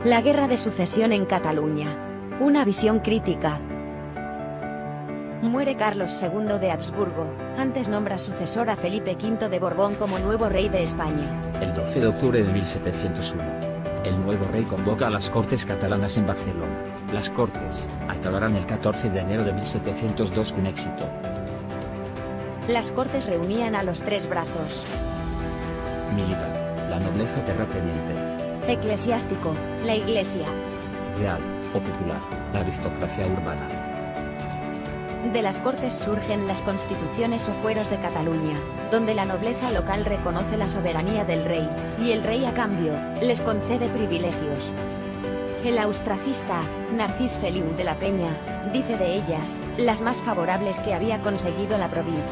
La guerra de sucesión en Cataluña. Una visión crítica. Muere Carlos II de Habsburgo, antes nombra sucesor a Felipe V de Borbón como nuevo rey de España. El 12 de octubre de 1701. El nuevo rey convoca a las Cortes catalanas en Barcelona. Las Cortes acabarán el 14 de enero de 1702 con éxito. Las Cortes reunían a los tres brazos. Militar, la nobleza terrateniente. Eclesiástico, la Iglesia. Real, o popular, la aristocracia urbana. De las Cortes surgen las constituciones o fueros de Cataluña, donde la nobleza local reconoce la soberanía del rey, y el rey a cambio, les concede privilegios. El austracista, Narcís Feliu de la Peña, dice de ellas, las más favorables que había conseguido la provincia.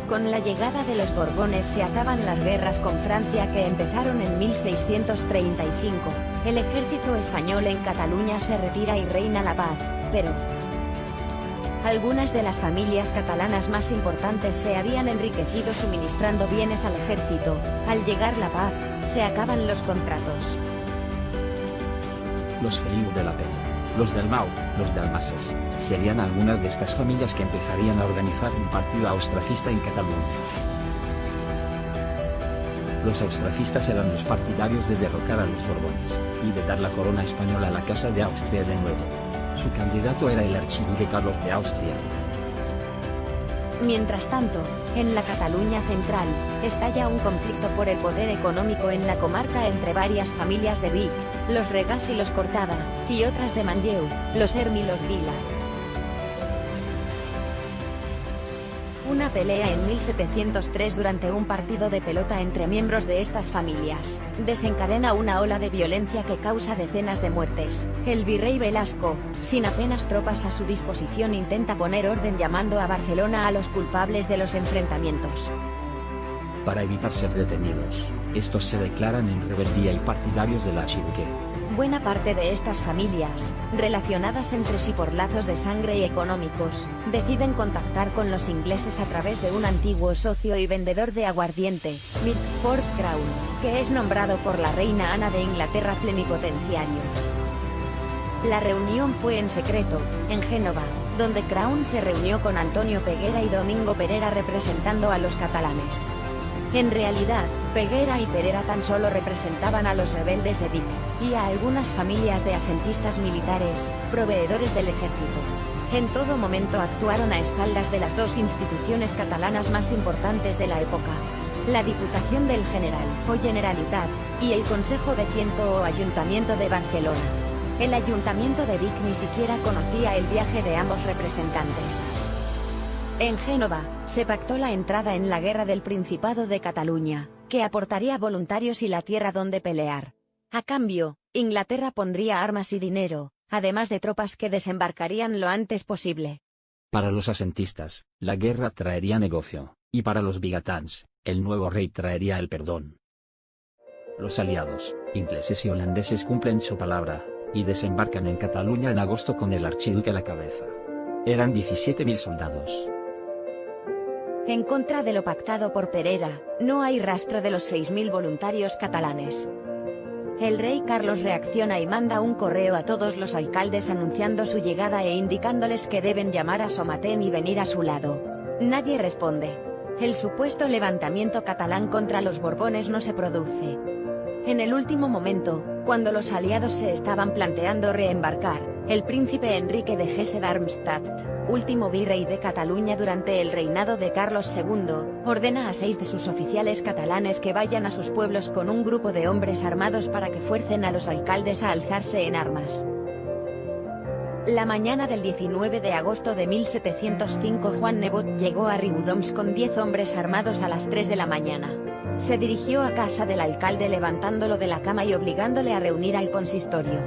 Con la llegada de los Borbones se acaban las guerras con Francia que empezaron en 1635, el ejército español en Cataluña se retira y reina la paz, pero algunas de las familias catalanas más importantes se habían enriquecido suministrando bienes al ejército. Al llegar la paz, se acaban los contratos. Los Feliu de la Peña, los Dalmau, los Dalmases, serían algunas de estas familias que empezarían a organizar un partido austracista en Cataluña. Los austracistas eran los partidarios de derrocar a los Borbones, y de dar la corona española a la Casa de Austria de nuevo. Su candidato era el archiduque Carlos de Austria. Mientras tanto, en la Cataluña central, estalla un conflicto por el poder económico en la comarca entre varias familias de Vic, los Regàs y los Cortada, y otras de Manlleu, los Erm y los Vila. Una pelea en 1703 durante un partido de pelota entre miembros de estas familias, desencadena una ola de violencia que causa decenas de muertes. El virrey Velasco, sin apenas tropas a su disposición, intenta poner orden llamando a Barcelona a los culpables de los enfrentamientos. Para evitar ser detenidos, estos se declaran en rebeldía y partidarios del archiduque. Buena parte de estas familias, relacionadas entre sí por lazos de sangre y económicos, deciden contactar con los ingleses a través de un antiguo socio y vendedor de aguardiente, Mitford Crown, que es nombrado por la reina Ana de Inglaterra plenipotenciario. La reunión fue en secreto, en Génova, donde Crown se reunió con Antonio Peguera y Domingo Perera representando a los catalanes. En realidad, Peguera y Perera tan solo representaban a los rebeldes de Vic, y a algunas familias de asentistas militares, proveedores del ejército. En todo momento actuaron a espaldas de las dos instituciones catalanas más importantes de la época: la Diputación del General, o Generalitat, y el Consejo de Ciento o Ayuntamiento de Barcelona. El Ayuntamiento de Vic ni siquiera conocía el viaje de ambos representantes. En Génova, se pactó la entrada en la guerra del Principado de Cataluña, que aportaría voluntarios y la tierra donde pelear. A cambio, Inglaterra pondría armas y dinero, además de tropas que desembarcarían lo antes posible. Para los asentistas, la guerra traería negocio, y para los vigatans, el nuevo rey traería el perdón. Los aliados, ingleses y holandeses, cumplen su palabra, y desembarcan en Cataluña en agosto con el archiduque a la cabeza. Eran 17.000 soldados. En contra de lo pactado por Perera, no hay rastro de los 6.000 voluntarios catalanes. El rey Carlos reacciona y manda un correo a todos los alcaldes anunciando su llegada e indicándoles que deben llamar a Somatén y venir a su lado. Nadie responde. El supuesto levantamiento catalán contra los Borbones no se produce. En el último momento, cuando los aliados se estaban planteando reembarcar, el príncipe Enrique de Hesse-Darmstadt, último virrey de Cataluña durante el reinado de Carlos II, ordena a 6 de sus oficiales catalanes que vayan a sus pueblos con un grupo de hombres armados para que fuercen a los alcaldes a alzarse en armas. La mañana del 19 de agosto de 1705 Juan Nebot llegó a Riudoms con 10 hombres armados a las 3 de la mañana. Se dirigió a casa del alcalde levantándolo de la cama y obligándole a reunir al consistorio.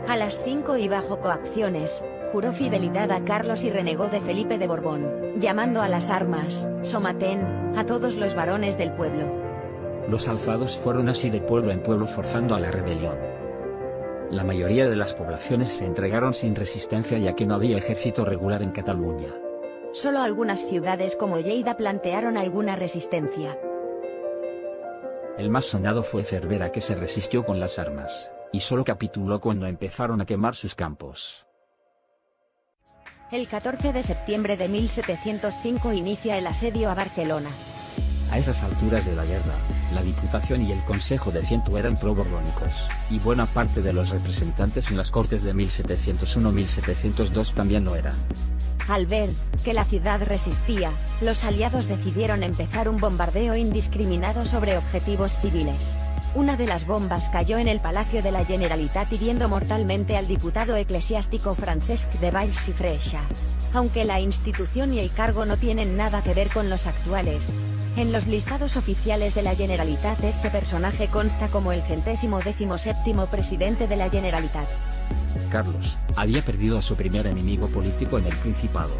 A las 5 y bajo coacciones, juró fidelidad a Carlos y renegó de Felipe de Borbón, llamando a las armas, Somatén, a todos los varones del pueblo. Los alzados fueron así de pueblo en pueblo forzando a la rebelión. La mayoría de las poblaciones se entregaron sin resistencia ya que no había ejército regular en Cataluña. Solo algunas ciudades como Lleida plantearon alguna resistencia. El más sonado fue Cervera, que se resistió con las armas, y solo capituló cuando empezaron a quemar sus campos. El 14 de septiembre de 1705 inicia el asedio a Barcelona. A esas alturas de la guerra, la Diputación y el Consejo de Ciento eran pro-borbónicos, y buena parte de los representantes en las Cortes de 1701-1702 también lo eran. Al ver que la ciudad resistía, los aliados decidieron empezar un bombardeo indiscriminado sobre objetivos civiles. Una de las bombas cayó en el Palacio de la Generalitat hiriendo mortalmente al diputado eclesiástico Francesc de Valls i Freixa. Aunque la institución y el cargo no tienen nada que ver con los actuales, en los listados oficiales de la Generalitat este personaje consta como el 117º presidente de la Generalitat. Carlos había perdido a su primer enemigo político en el Principado.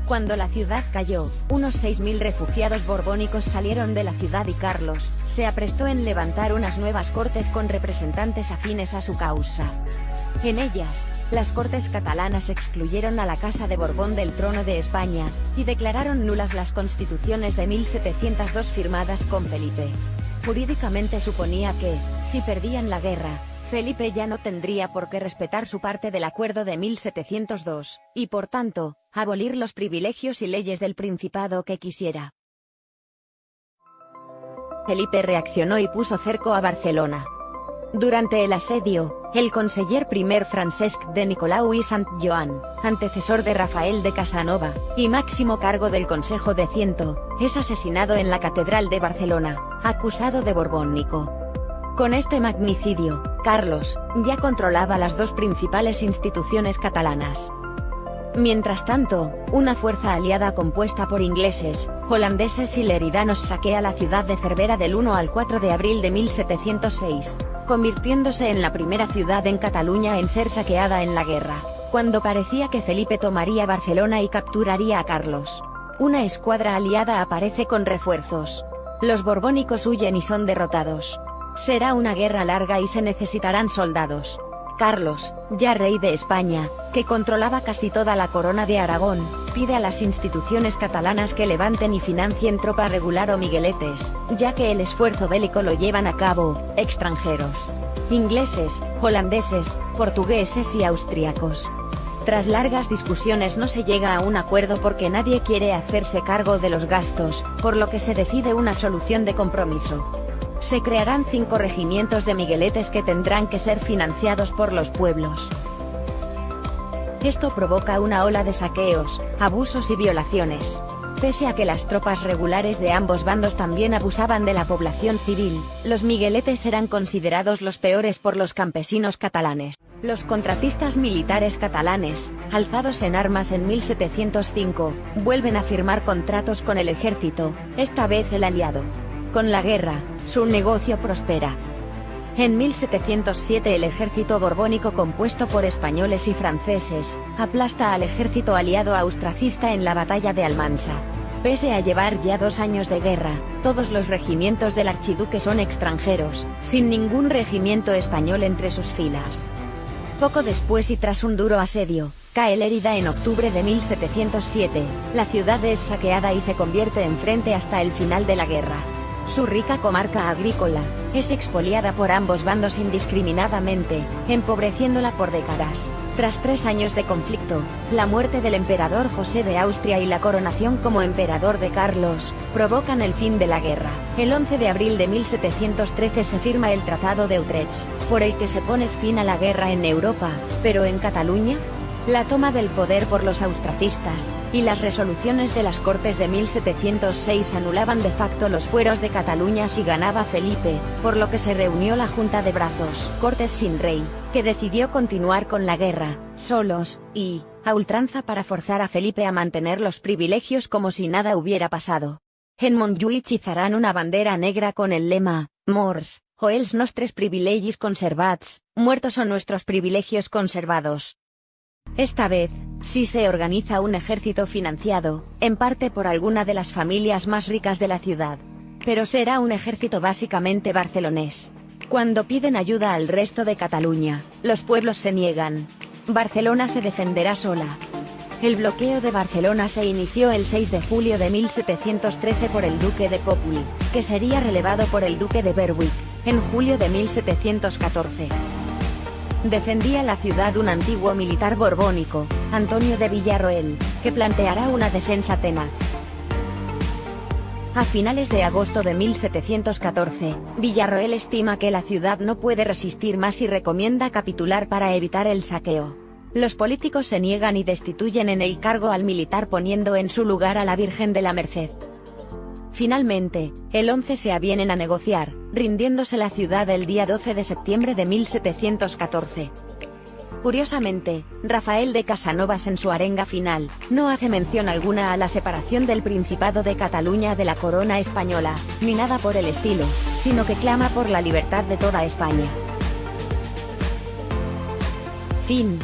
Cuando la ciudad cayó, unos 6.000 refugiados borbónicos salieron de la ciudad y Carlos se aprestó en levantar unas nuevas cortes con representantes afines a su causa. En ellas, las Cortes catalanas excluyeron a la Casa de Borbón del trono de España, y declararon nulas las constituciones de 1702 firmadas con Felipe. Jurídicamente suponía que, si perdían la guerra, Felipe ya no tendría por qué respetar su parte del acuerdo de 1702, y por tanto, abolir los privilegios y leyes del Principado que quisiera. Felipe reaccionó y puso cerco a Barcelona. Durante el asedio, el conseller primer Francesc de Nicolau i Sant Joan, antecesor de Rafael de Casanova, y máximo cargo del Consejo de Ciento, es asesinado en la Catedral de Barcelona, acusado de borbónico. Con este magnicidio, Carlos ya controlaba las dos principales instituciones catalanas. Mientras tanto, una fuerza aliada compuesta por ingleses, holandeses y leridanos saquea la ciudad de Cervera del 1 al 4 de abril de 1706, convirtiéndose en la primera ciudad en Cataluña en ser saqueada en la guerra. Cuando parecía que Felipe tomaría Barcelona y capturaría a Carlos, una escuadra aliada aparece con refuerzos. Los borbónicos huyen y son derrotados. Será una guerra larga y se necesitarán soldados. Carlos, ya rey de España, que controlaba casi toda la corona de Aragón, pide a las instituciones catalanas que levanten y financien tropa regular o migueletes, ya que el esfuerzo bélico lo llevan a cabo extranjeros: ingleses, holandeses, portugueses y austriacos. Tras largas discusiones no se llega a un acuerdo porque nadie quiere hacerse cargo de los gastos, por lo que se decide una solución de compromiso. Se crearán 5 regimientos de migueletes que tendrán que ser financiados por los pueblos. Esto provoca una ola de saqueos, abusos y violaciones. Pese a que las tropas regulares de ambos bandos también abusaban de la población civil, los migueletes eran considerados los peores por los campesinos catalanes. Los contratistas militares catalanes, alzados en armas en 1705, vuelven a firmar contratos con el ejército, esta vez el aliado. Con la guerra, su negocio prospera. En 1707 el ejército borbónico compuesto por españoles y franceses, aplasta al ejército aliado austracista en la batalla de Almansa. Pese a llevar ya 2 años de guerra, todos los regimientos del archiduque son extranjeros, sin ningún regimiento español entre sus filas. Poco después y tras un duro asedio, cae Lérida en octubre de 1707, la ciudad es saqueada y se convierte en frente hasta el final de la guerra. Su rica comarca agrícola es expoliada por ambos bandos indiscriminadamente, empobreciéndola por décadas. Tras 3 años de conflicto, la muerte del emperador José de Austria y la coronación como emperador de Carlos, provocan el fin de la guerra. El 11 de abril de 1713 se firma el Tratado de Utrecht, por el que se pone fin a la guerra en Europa, pero en Cataluña, la toma del poder por los austracistas, y las resoluciones de las Cortes de 1706 anulaban de facto los fueros de Cataluña si ganaba Felipe, por lo que se reunió la Junta de Brazos, Cortes sin rey, que decidió continuar con la guerra, solos, y, a ultranza para forzar a Felipe a mantener los privilegios como si nada hubiera pasado. En Montjuïc izaran una bandera negra con el lema, Morts, o els nostres privilegis conservats, muertos o nuestros privilegios conservados. Esta vez, sí se organiza un ejército financiado, en parte por alguna de las familias más ricas de la ciudad. Pero será un ejército básicamente barcelonés. Cuando piden ayuda al resto de Cataluña, los pueblos se niegan. Barcelona se defenderá sola. El bloqueo de Barcelona se inició el 6 de julio de 1713 por el duque de Populi, que sería relevado por el duque de Berwick, en julio de 1714. defendía la ciudad un antiguo militar borbónico, Antonio de Villarroel, que planteará una defensa tenaz. A finales de agosto de 1714, Villarroel estima que la ciudad no puede resistir más y recomienda capitular para evitar el saqueo. Los políticos se niegan y destituyen en el cargo al militar poniendo en su lugar a la Virgen de la Merced. Finalmente, el 11 se avienen a negociar, rindiéndose la ciudad el día 12 de septiembre de 1714. Curiosamente, Rafael de Casanovas en su arenga final, no hace mención alguna a la separación del Principado de Cataluña de la corona española, ni nada por el estilo, sino que clama por la libertad de toda España. Fin.